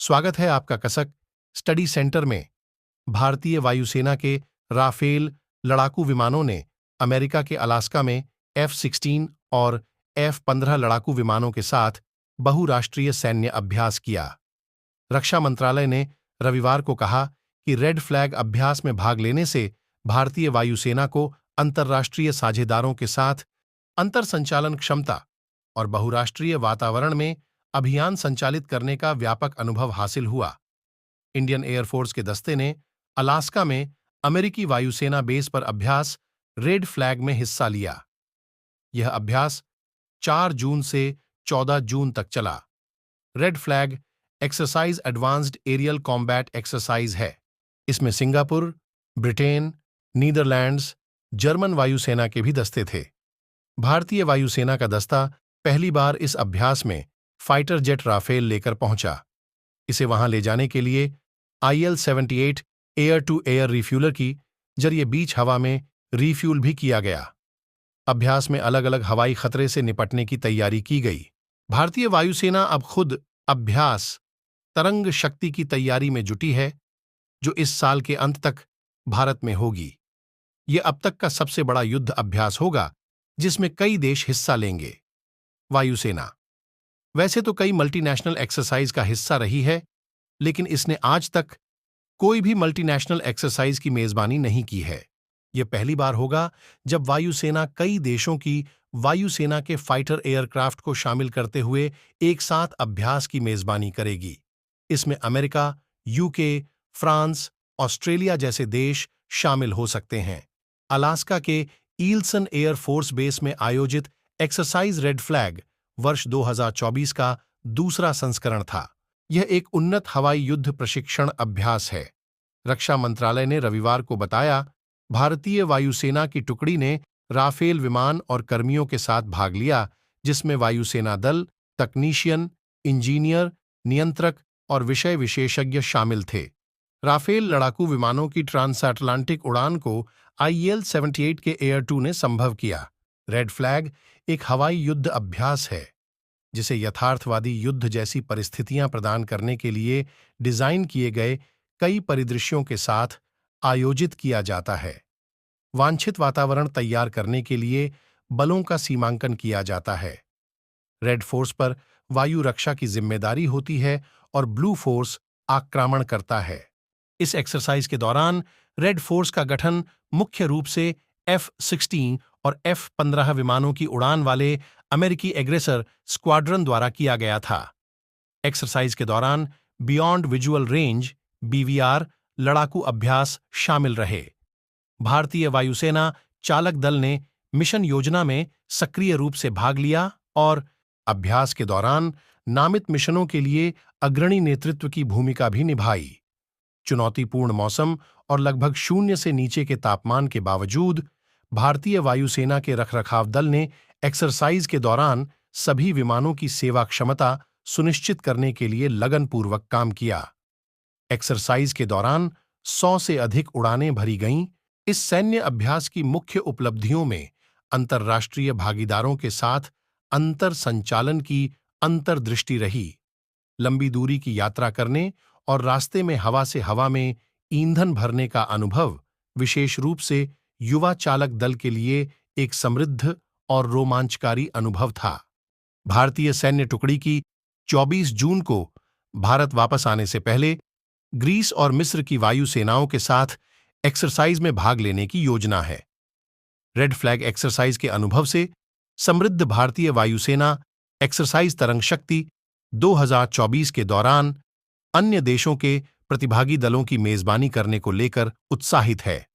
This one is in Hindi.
स्वागत है आपका कसक स्टडी सेंटर में। भारतीय वायुसेना के राफेल लड़ाकू विमानों ने अमेरिका के अलास्का में F-16 और F-15 लड़ाकू विमानों के साथ बहुराष्ट्रीय सैन्य अभ्यास किया। रक्षा मंत्रालय ने रविवार को कहा कि रेड फ्लैग अभ्यास में भाग लेने से भारतीय वायुसेना को अंतर्राष्ट्रीय साझेदारों के साथ अंतर संचालन क्षमता और बहुराष्ट्रीय वातावरण में अभियान संचालित करने का व्यापक अनुभव हासिल हुआ। इंडियन एयरफोर्स के दस्ते ने अलास्का में अमेरिकी वायुसेना बेस पर अभ्यास रेड फ्लैग में हिस्सा लिया। यह अभ्यास 4 जून से 14 जून तक चला। Red flag exercise advanced aerial combat exercise है। इसमें सिंगापुर, ब्रिटेन, नीदरलैंड्स, जर्मन वायुसेना के भी दस्ते थे। भारतीय वायुसेना का दस्ता पहली बार इस अभ्यास में फाइटर जेट राफेल लेकर पहुंचा। इसे वहां ले जाने के लिए IL-78 air to air refueller की जरिए बीच हवा में रिफ्यूल भी किया गया। अभ्यास में अलग अलग हवाई खतरे से निपटने की तैयारी की गई। भारतीय वायुसेना अब खुद अभ्यास तरंग शक्ति की तैयारी में जुटी है, जो इस साल के अंत तक भारत में होगी। यह अब तक का सबसे बड़ा युद्ध अभ्यास होगा जिसमें कई देश हिस्सा लेंगे। वायुसेना वैसे तो कई मल्टीनेशनल एक्सरसाइज का हिस्सा रही है, लेकिन इसने आज तक कोई भी मल्टीनेशनल एक्सरसाइज की मेजबानी नहीं की है। यह पहली बार होगा जब वायुसेना कई देशों की वायुसेना के फाइटर एयरक्राफ्ट को शामिल करते हुए एक साथ अभ्यास की मेजबानी करेगी। इसमें अमेरिका, UK, फ्रांस, ऑस्ट्रेलिया जैसे देश शामिल हो सकते हैं। अलास्का के ईल्सन एयर फोर्स बेस में आयोजित एक्सरसाइज रेड फ्लैग वर्ष 2024 का दूसरा संस्करण था। यह एक उन्नत हवाई युद्ध प्रशिक्षण अभ्यास है। रक्षा मंत्रालय ने रविवार को बताया, भारतीय वायुसेना की टुकड़ी ने राफेल विमान और कर्मियों के साथ भाग लिया, जिसमें वायुसेना दल, तकनीशियन, इंजीनियर, नियंत्रक और विषय विशेषज्ञ शामिल थे। राफेल लड़ाकू विमानों की ट्रांसअटलांटिक उड़ान को IL-78 के एयर 2 ने संभव किया। रेड फ्लैग एक हवाई युद्ध अभ्यास है जिसे यथार्थवादी युद्ध जैसी परिस्थितियां प्रदान करने के लिए डिजाइन किए गए कई परिदृश्यों के साथ आयोजित किया जाता है। वांछित वातावरण तैयार करने के लिए बलों का सीमांकन किया जाता है। रेड फोर्स पर वायु रक्षा की जिम्मेदारी होती है और ब्लू फोर्स आक्रमण करता है। इस एक्सरसाइज के दौरान रेड फोर्स का गठन मुख्य रूप से F-16 और F-15 विमानों की उड़ान वाले अमेरिकी एग्रेसर स्क्वाड्रन द्वारा किया गया था। एक्सरसाइज के दौरान बियॉन्ड विजुअल रेंज BVR लड़ाकू अभ्यास शामिल रहे। भारतीय वायुसेना चालक दल ने मिशन योजना में सक्रिय रूप से भाग लिया और अभ्यास के दौरान नामित मिशनों के लिए अग्रणी नेतृत्व की भूमिका भी निभाई। चुनौतीपूर्ण मौसम और लगभग 0 से नीचे के तापमान के बावजूद भारतीय वायुसेना के रखरखाव दल ने एक्सरसाइज के दौरान सभी विमानों की सेवा क्षमता सुनिश्चित करने के लिए लगनपूर्वक काम किया। एक्सरसाइज के दौरान 100 से अधिक उड़ानें भरी गईं। इस सैन्य अभ्यास की मुख्य उपलब्धियों में अंतर्राष्ट्रीय भागीदारों के साथ अंतर संचालन की अंतर्दृष्टि रही। लंबी दूरी की यात्रा करने और रास्ते में हवा से हवा में ईंधन भरने का अनुभव विशेष रूप से युवा चालक दल के लिए एक समृद्ध और रोमांचकारी अनुभव था। भारतीय सैन्य टुकड़ी की 24 जून को भारत वापस आने से पहले ग्रीस और मिस्र की वायु सेनाओं के साथ एक्सरसाइज में भाग लेने की योजना है। रेड फ्लैग एक्सरसाइज के अनुभव से समृद्ध भारतीय वायुसेना एक्सरसाइज तरंग शक्ति 2024 के दौरान अन्य देशों के प्रतिभागी दलों की मेजबानी करने को लेकर उत्साहित है।